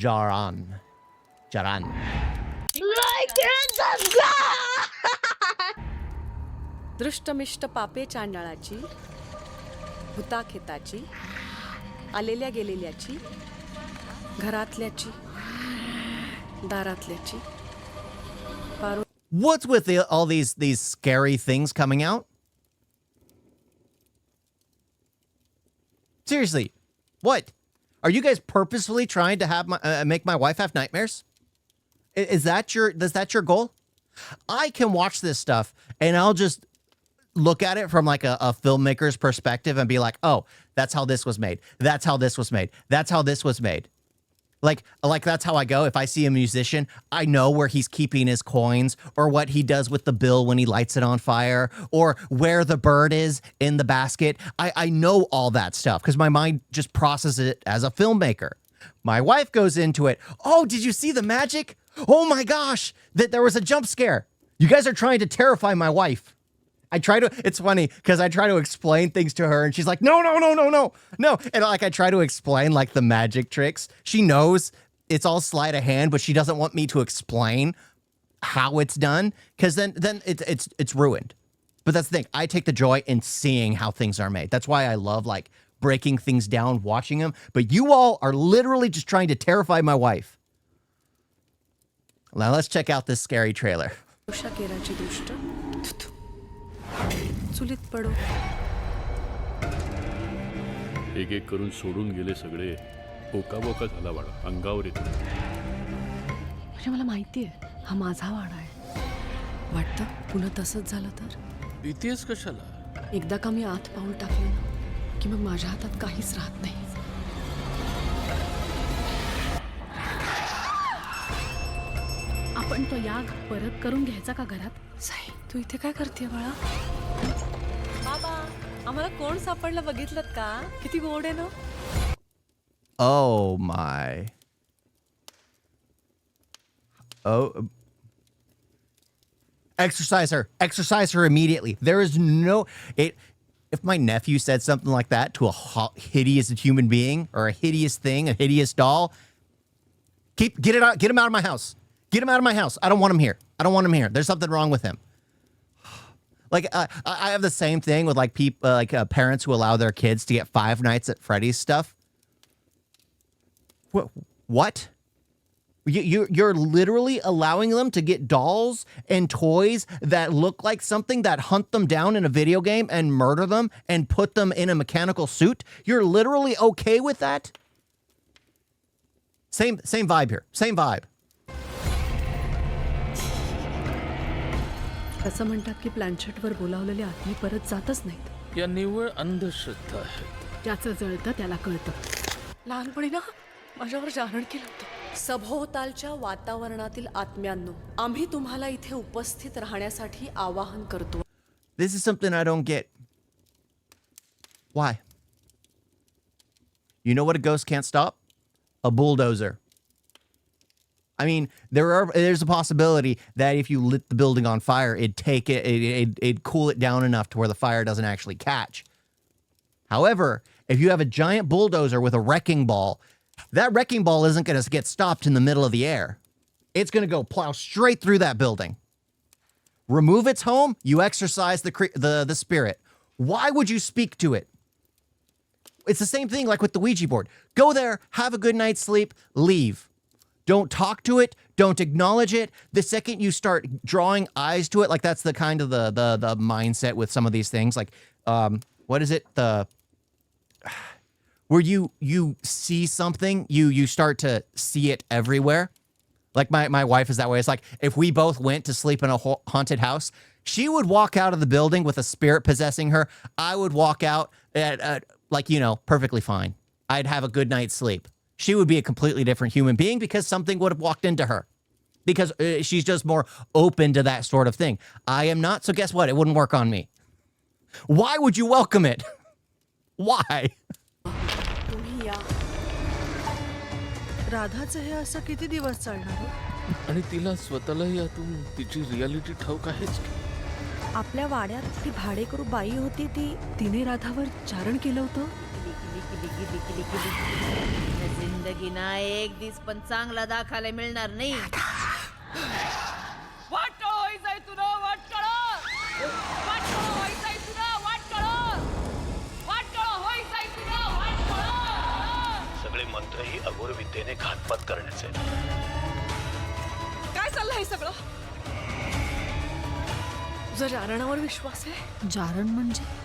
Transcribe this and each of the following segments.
Jarann. Jarann. दृष्टमिष्ट पापे चांडाळाची, हुताखेताची, आलेल्या गेलेल्याची, घरातल्याची, दारातल्याची. What's with all these scary things coming out? Seriously, what? Are you guys purposefully trying to have make my wife have nightmares? Is that your goal? I can watch this stuff and I'll just look at it from like a filmmaker's perspective and be like, oh, that's how this was made. That's how this was made. That's how this was made. Like that's how I go. If I see a musician, I know where he's keeping his coins or what he does with the bill when he lights it on fire or where the bird is in the basket. I know all that stuff because my mind just processes it as a filmmaker. My wife goes into it. Oh, did you see the magic? Oh my gosh, that there was a jump scare. You guys are trying to terrify my wife. It's funny because I try to explain things to her and she's like, no. And like, I try to explain like the magic tricks. She knows it's all sleight of hand, but she doesn't want me to explain how it's done because then it's ruined. But that's the thing. I take the joy in seeing how things are made. That's why I love like breaking things down, watching them. But you all are literally just trying to terrify my wife. Now let's check out this scary trailer. चुलीत पडो. एक एक करून सोडून गेले सगळे. बोका झाला वाडा अंगावर येतो. म्हणजे मला माहिती आहे हा माझा वाडा आहे. वाटतं पुन्हा तसंच झालं तर. भीतीच कशाला? एकदा का मी आत पाऊल टाकले ना की मग माझ्या हातात काहीच राहत नाही. आपण तो याग परत करून घ्यायचा का घरात? साई तू इथे काय करते बाळा? बाबा आम्हाला कोण सापडलं बघितलं का? किती गोड आहे ना. Oh my. Oh. Exercise her immediately. There is no if my nephew said something like that to a hideous human being or a hideous thing, a hideous doll, get him out of my house. Get him out of my house. I don't want him here. There's something wrong with him. Like I have the same thing with like people, parents who allow their kids to get Five Nights at Freddy's stuff. What? You're literally allowing them to get dolls and toys that look like something that hunt them down in a video game and murder them and put them in a mechanical suit. You're literally okay with that? Same vibe here. Same vibe. असं म्हणतात की प्लॅनचेटवर बोलावलेले आत्मे परत जातच नाहीत. या निव्वळ अंधश्रद्धा आहेत. ज्याचं जळतं त्याला कळतं. लहानपणी ना माझ्यावर जारण केलं होतं. सभोवतालच्या वातावरणातील आत्म्यांनो आम्ही तुम्हाला इथे उपस्थित राहण्यासाठी आवाहन करतो. This is something I don't get. Why? You know what a ghost can't stop? A bulldozer. I mean, there's a possibility that if you lit the building on fire, it'd cool it down enough to where the fire doesn't actually catch. However, if you have a giant bulldozer with a wrecking ball, that wrecking ball isn't going to get stopped in the middle of the air. It's going to go plow straight through that building. Remove its home, you exorcise the spirit. Why would you speak to it? It's the same thing like with the Ouija board. Go there, have a good night's sleep, leave. Don't talk to it. Don't acknowledge it. The second you start drawing eyes to it, like that's the kind of the mindset with some of these things. Like, what is it? Where you see something, you start to see it everywhere. Like my wife is that way. It's like if we both went to sleep in a haunted house, she would walk out of the building with a spirit possessing her. I would walk out at perfectly fine. I'd have a good night's sleep. She would be a completely different human being because something would have walked into her. Because she's just more open to that sort of thing. I am not, so guess what? It wouldn't work on me. Why would you welcome it? Why? तुम्ही या. राधाचं हे असं किती दिवस चालणार? आणि तिला स्वतःला यातून तिची रियालिटी ठाऊक आहेच की. आपल्या वाड्यात ती भाडेकरू बाई होती तिने राधावर चारण केलं होतं. जिंदगीना एक दिस पण चांगला दाखायला मिळणार नाही. सगळे मंत्र ही अघोर विद्येने घातपात करण्याचे. काय चाललंय हे सगळं? तुझा जारणावर विश्वास आहे? जारण म्हणजे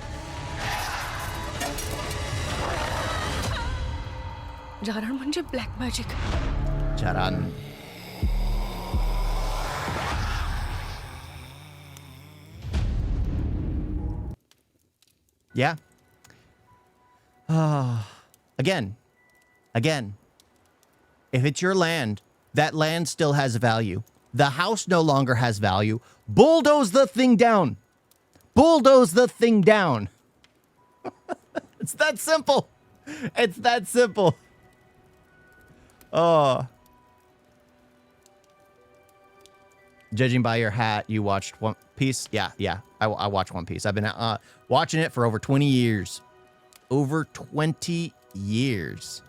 जारण म्हणजे black magic. Jarann. Yeah. Again. If it's your land, that land still has value. The house no longer has value. Bulldoze the thing down. Bulldoze the thing down. It's that simple. It's that simple. Oh. Judging by your hat, you watched One Piece? Yeah. I watched One Piece. I've been watching it for over 20 years. Over 20 years.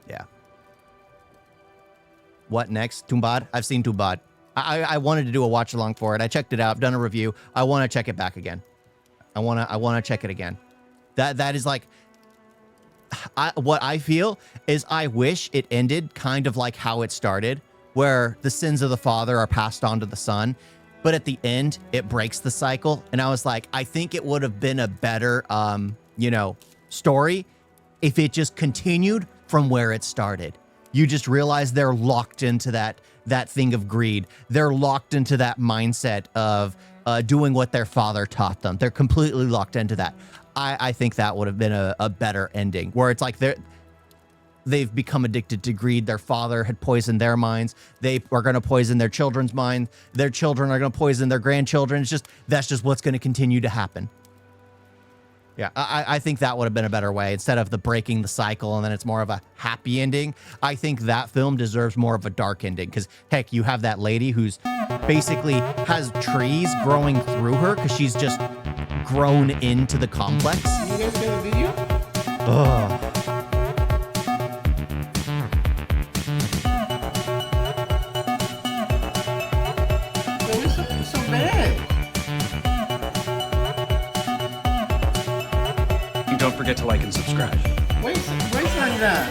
Yeah. What next? Tumbad? I've seen Tumbad. I wanted to do a watch along for it. I checked it out. I've done a review. I want to check it back again. I want to check it again. That is like what I feel is I wish it ended kind of like how it started, where the sins of the father are passed on to the son. But at the end, it breaks the cycle. And I was like, I think it would have been a better, story if it just continued from where it started. You just realize they're locked into that thing of greed. They're locked into that mindset of doing what their father taught them. They're completely locked into that. I think that would have been a better ending, where it's like they've become addicted to greed. Their father had poisoned their minds. They are going to poison their children's minds. Their children are going to poison their grandchildren. That's just what's going to continue to happen. Yeah, I think that would have been a better way, instead of the breaking the cycle and then it's more of a happy ending. I think that film deserves more of a dark ending, because heck, you have that lady who's basically has trees growing through her because she's just grown into the complex. You guys got a video? Ugh. So bad. Don't forget to like and subscribe. Wait like that.